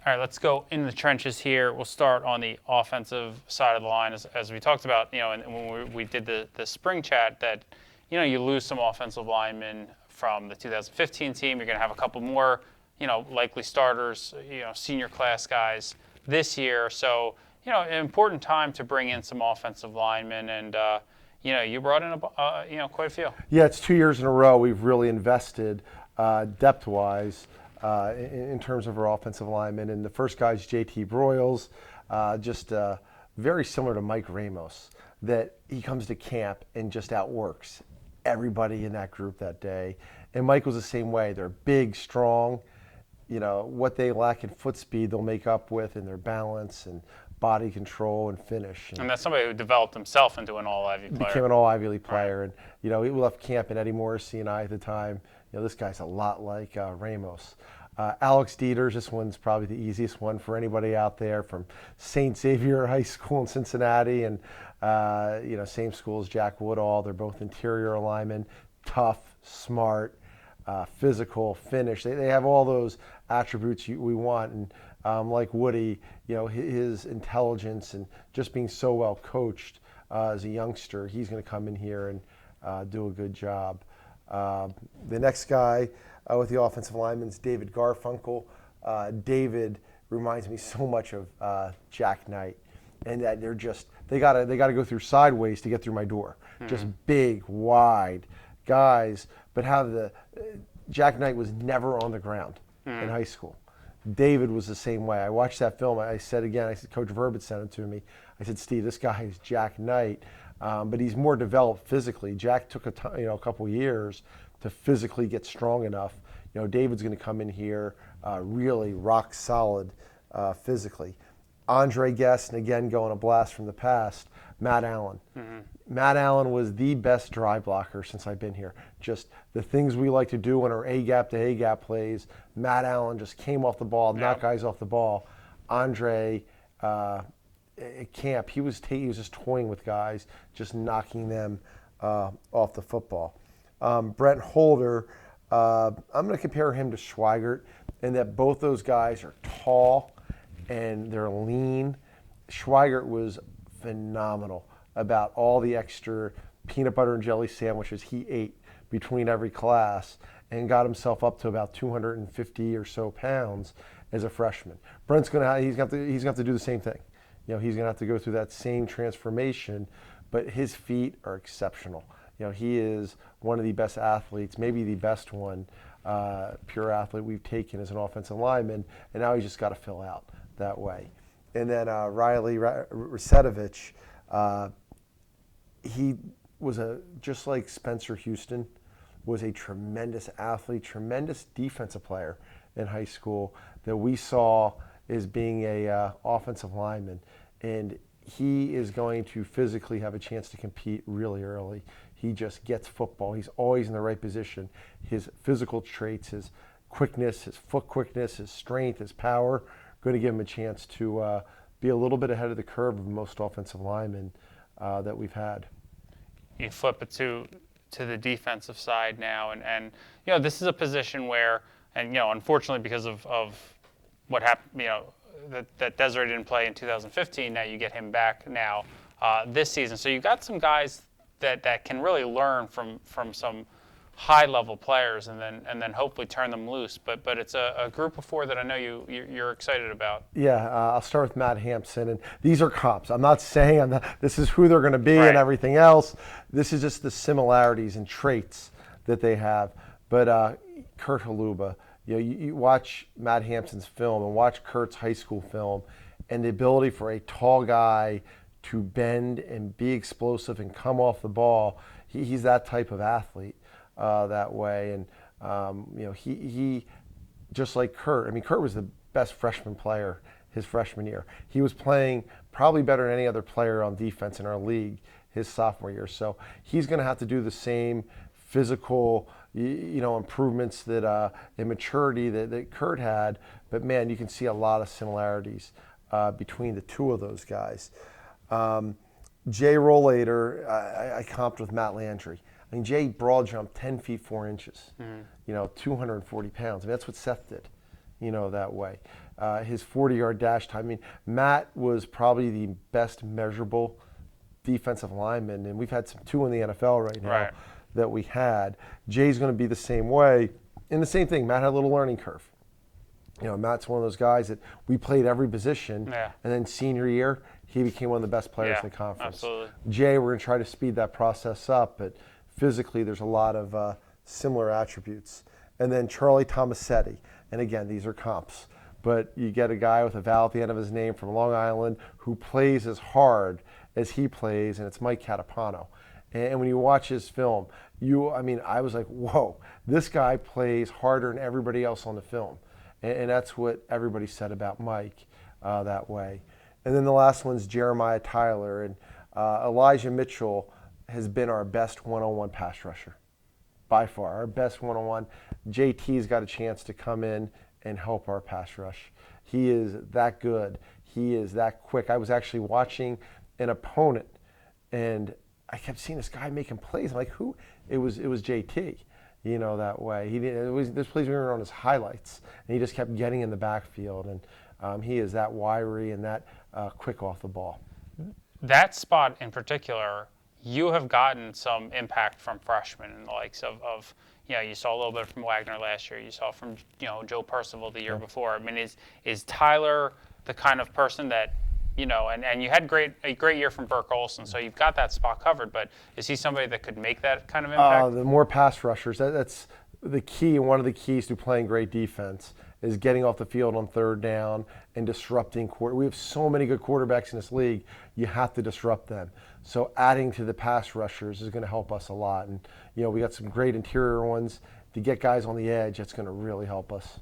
All right, let's go in the trenches here. We'll start on the offensive side of the line, as we talked about, and when we did the spring chat, that, you lose some offensive linemen from the 2015 team. You're going to have a couple more, likely starters, senior class guys this year. So, an important time to bring in some offensive linemen, and you brought in quite a few. Yeah, it's 2 years in a row we've really invested depth-wise. In terms of our offensive linemen. And the first guy is JT Broyles, just very similar to Mike Ramos, that he comes to camp and just outworks everybody in that group that day. And Mike was the same way. They're big, strong. What they lack in foot speed, they'll make up with in their balance and body control and finish. And that's somebody who developed himself into an all-Ivy player. Became an all-Ivy League player. Right. And, he left camp, and Eddie Morrissey and I at the time, this guy's a lot like Ramos. Alex Dieters, this one's probably the easiest one for anybody out there, from St. Xavier High School in Cincinnati, and same school as Jack Woodall. They're both interior linemen, tough, smart, physical, finish. They have all those attributes we want. And like Woody, his intelligence and just being so well coached as a youngster, he's going to come in here and do a good job. The next guy with the offensive lineman is David Garfunkel. David reminds me so much of Jack Knight, and that they gotta go through sideways to get through my door. Just big, wide guys. But Jack Knight was never on the ground in high school. David was the same way. I watched that film. I said, Coach Verbit sent it to me. I said, Steve, this guy is Jack Knight. But he's more developed physically. Jack took a couple years to physically get strong enough. David's going to come in here really rock solid physically. Andre Guest, and again going a blast from the past, Matt Allen. Matt Allen was the best dry blocker since I've been here. Just the things we like to do in our A-gap to A-gap plays, Matt Allen just came off the ball, knocked guys off the ball. Andre, at camp, he was just toying with guys, just knocking them off the football. Brent Holder, I'm going to compare him to Schweigert in that both those guys are tall and they're lean. Schweigert was phenomenal about all the extra peanut butter and jelly sandwiches he ate between every class, and got himself up to about 250 or so pounds as a freshman. Brent's going to have to do the same thing. He's going to have to go through that same transformation, but his feet are exceptional. He is one of the best athletes, maybe the best one, pure athlete we've taken as an offensive lineman, and now he's just got to fill out that way. And then Riley Rasetovich, he was just like Spencer Houston, was a tremendous athlete, tremendous defensive player in high school that we saw as being a offensive lineman, and he is going to physically have a chance to compete really early. He just gets football. He's always in the right position. His physical traits, his quickness, his foot quickness, his strength, his power, going to give him a chance to be a little bit ahead of the curve of most offensive linemen that we've had. You flip it to the defensive side now, and this is a position where, and unfortunately because of what happened, that Desiree didn't play in 2015. Now you get him back now this season. So you've got some guys that can really learn from some high-level players, and then hopefully turn them loose. But it's a group of four that I know you're excited about. Yeah, I'll start with Matt Hampson, and these are comps. I'm not saying this is who they're going to be right. And everything else. This is just the similarities and traits that they have. But Kurt Haluba, you watch Matt Hampson's film and watch Kurt's high school film, and the ability for a tall guy to bend and be explosive and come off the ball. He's that type of athlete that way. And, he just like Kurt, Kurt was the best freshman player his freshman year. He was playing probably better than any other player on defense in our league his sophomore year. So he's going to have to do the same physical improvements that in maturity that Kurt had. But, man, you can see a lot of similarities between the two of those guys. Jay Rollator, I comped with Matt Landry. Jay broad jumped 10 feet 4 inches, 240 pounds. That's what Seth did. that way. His 40-yard dash time. I mean, Matt was probably the best measurable defensive lineman, and we've had two in the NFL right now that we had. Jay's going to be the same way. And the same thing, Matt had a little learning curve. Matt's one of those guys that we played every position, and then senior year, he became one of the best players in the conference. Absolutely. Jay, we're going to try to speed that process up, but physically there's a lot of similar attributes. And then Charlie Tomasetti, and again, these are comps, but you get a guy with a vowel at the end of his name from Long Island who plays as hard as he plays, and it's Mike Catapano. And when you watch his film, I was like, whoa, this guy plays harder than everybody else on the film. And that's what everybody said about Mike that way. And then the last one's Jeremiah Tyler. And Elijah Mitchell has been our best one-on-one pass rusher, by far, our best one-on-one. JT's got a chance to come in and help our pass rush. He is that good. He is that quick. I was actually watching an opponent, and I kept seeing this guy making plays. I'm like, who? It was JT, that way. This plays we were on his highlights, and he just kept getting in the backfield. And he is that wiry and that quick off the ball. That spot in particular, you have gotten some impact from freshmen and the likes of you saw a little bit from Wagner last year. You saw from Joe Percival the year before. I mean, is Tyler the kind of person that and you had a great year from Burke Olson, so you've got that spot covered. But is he somebody that could make that kind of impact? The more pass rushers. That's the key. One of the keys to playing great defense is getting off the field on third down and disrupting. We have so many good quarterbacks in this league. You have to disrupt them. So adding to the pass rushers is going to help us a lot. And we got some great interior ones. To get guys on the edge, that's going to really help us.